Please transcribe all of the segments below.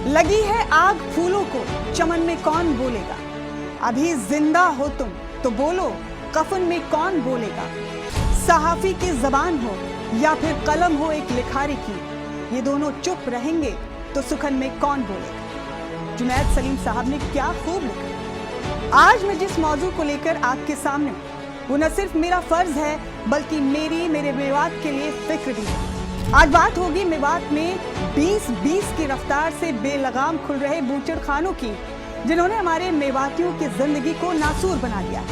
लगी है आग फूलों को, चमन में कौन बोलेगा। अभी जिंदा हो तुम तो बोलो, कफन में कौन बोलेगा। सहाफी की जबान हो या फिर कलम हो एक लिखारी की, ये दोनों चुप रहेंगे तो सुखन में कौन बोलेगा। जुनैद सलीम साहब ने क्या खूब लिखा। आज मैं जिस मौजू को लेकर आपके सामने वो न सिर्फ मेरा फर्ज है बल्कि मेरे मेवात के लिए फिक्र भी है। आज बात होगी मेवात में 20-20 की रफ्तार से बेलगाम खुल रहे बूचड़ खानों की, जिन्होंने हमारे मेवातियों की जिंदगी को नासूर बना दिया।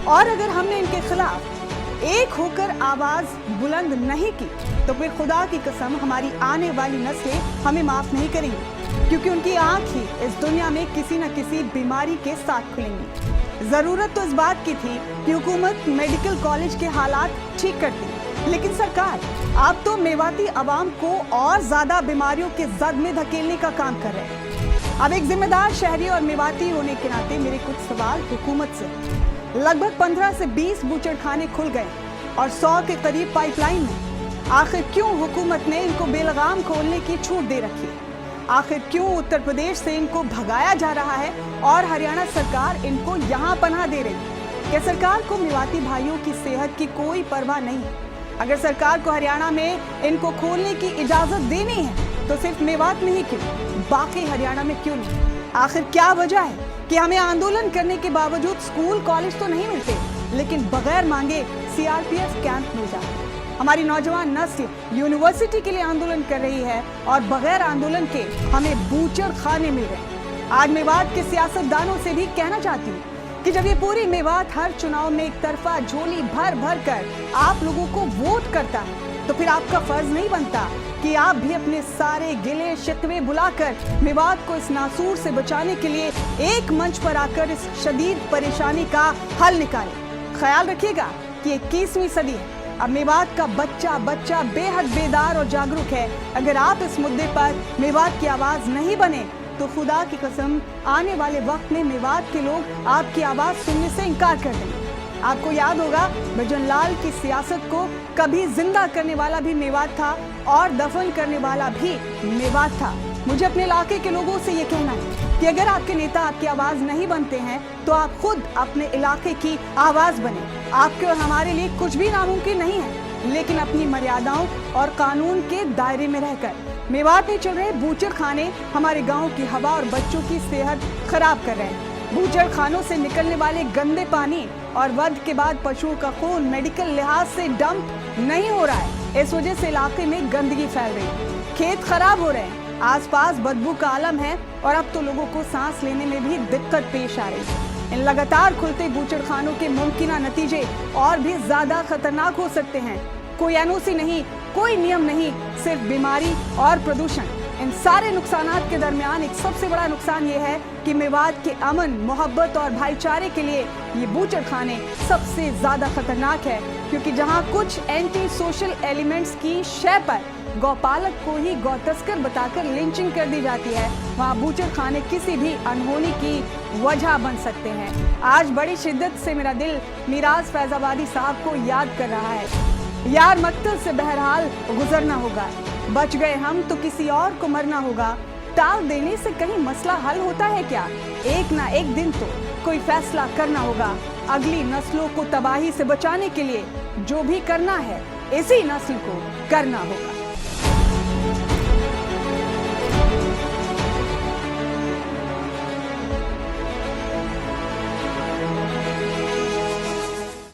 और अगर हमने इनके खिलाफ एक होकर आवाज बुलंद नहीं की तो फिर खुदा की कसम हमारी आने वाली नस्लें हमें माफ नहीं करेंगी, क्योंकि उनकी आंख ही इस दुनिया में किसी न किसी बीमारी के साथ खुलेंगी। जरूरत तो इस बात की थी कि हुकूमत मेडिकल कॉलेज के हालात ठीक करती, लेकिन सरकार आप तो मेवाती अवाम को और ज्यादा बीमारियों के जद में धकेलने का काम कर रहे हैं। अब एक जिम्मेदार शहरी और मेवाती होने के नाते मेरे कुछ सवाल हुकूमत से। लगभग 15 से 20 बूचड़खाने खुल गए और 100 के करीब पाइपलाइन में। आखिर क्यों हुकूमत ने इनको बेलगाम खोलने की छूट दे रखी है? आखिर क्यों उत्तर प्रदेश से इनको भगाया जा रहा है और हरियाणा सरकार इनको यहाँ पनाह दे रही है? क्या सरकार को मेवाती भाइयों की सेहत की कोई परवाह नहीं है? अगर सरकार को हरियाणा में इनको खोलने की इजाजत देनी है तो सिर्फ मेवात में ही क्यों, बाकी हरियाणा में क्यों नहीं? आखिर क्या वजह है कि हमें आंदोलन करने के बावजूद स्कूल कॉलेज तो नहीं मिलते, लेकिन बगैर मांगे सीआरपीएफ कैंप मिल जाते हैं। हमारी नौजवान नस्ल यूनिवर्सिटी के लिए आंदोलन कर रही है और बगैर आंदोलन के हमें बूचड़ खाने मिल रहे हैं। आज मेवात के सियासतदानों से भी कहना चाहती हूँ कि जब ये पूरी मेवात हर चुनाव में एक तरफा झोली भर भर कर आप लोगों को वोट करता है, तो फिर आपका फर्ज नहीं बनता कि आप भी अपने सारे गिले शिकवे भुलाकर मेवात को इस नासूर से बचाने के लिए एक मंच पर आकर इस शदीद परेशानी का हल निकालें। ख्याल रखिएगा कि 21वीं सदी है। अब मेवात का बच्चा बच्चा बेहद बेदार और जागरूक है। अगर आप इस मुद्दे पर मेवात की आवाज नहीं बने तो खुदा की कसम आने वाले वक्त में मेवात के लोग आपकी आवाज सुनने से इनकार कर देंगे। आपको याद होगा भजनलाल की सियासत को कभी जिंदा करने वाला भी मेवात था और दफन करने वाला भी मेवात था। मुझे अपने इलाके के लोगों से ये कहना है कि अगर आपके नेता आपकी आवाज नहीं बनते हैं तो आप खुद अपने इलाके की आवाज बने। आपके और हमारे लिए कुछ भी नामुमकिन नहीं है, लेकिन अपनी मर्यादाओं और कानून के दायरे में रहकर। मेवात में चल रहे बूचड़ खाने हमारे गाँव की हवा और बच्चों की सेहत खराब कर रहे हैं। बूचड़ खानों से निकलने वाले गंदे पानी और वध के बाद पशुओं का खून मेडिकल लिहाज से डंप नहीं हो रहा है। इस वजह से इलाके में गंदगी फैल रही है, खेत खराब हो रहे हैं, आसपास बदबू का आलम है और अब तो लोगों को सांस लेने में भी दिक्कत पेश आ रही है। इन लगातार खुलते बूचड़ खानों के मुमकिन नतीजे और भी ज्यादा खतरनाक हो सकते हैं। कोई एनओसी नहीं, कोई नियम नहीं, सिर्फ बीमारी और प्रदूषण। इन सारे नुकसानात के दरमियान एक सबसे बड़ा नुकसान ये है कि मेवात के अमन, मोहब्बत और भाईचारे के लिए ये बूचड़ खाने सबसे ज्यादा खतरनाक है, क्योंकि जहां कुछ एंटी सोशल एलिमेंट्स की शय पर गौपालक को ही गौतस्कर बताकर लिंचिंग कर दी जाती है, वहां बूचड़ खाने किसी भी अनहोनी की वजह बन सकते हैं। आज बड़ी शिद्दत से मेरा दिल मिराज फैजाबादी साहब को याद कर रहा है। यार मक्तल से बहरहाल गुजरना होगा, बच गए हम तो किसी और को मरना होगा। टाल देने से कहीं मसला हल होता है क्या? एक ना एक दिन तो कोई फैसला करना होगा। अगली नस्लों को तबाही से बचाने के लिए जो भी करना है इसी नस्ल को करना होगा।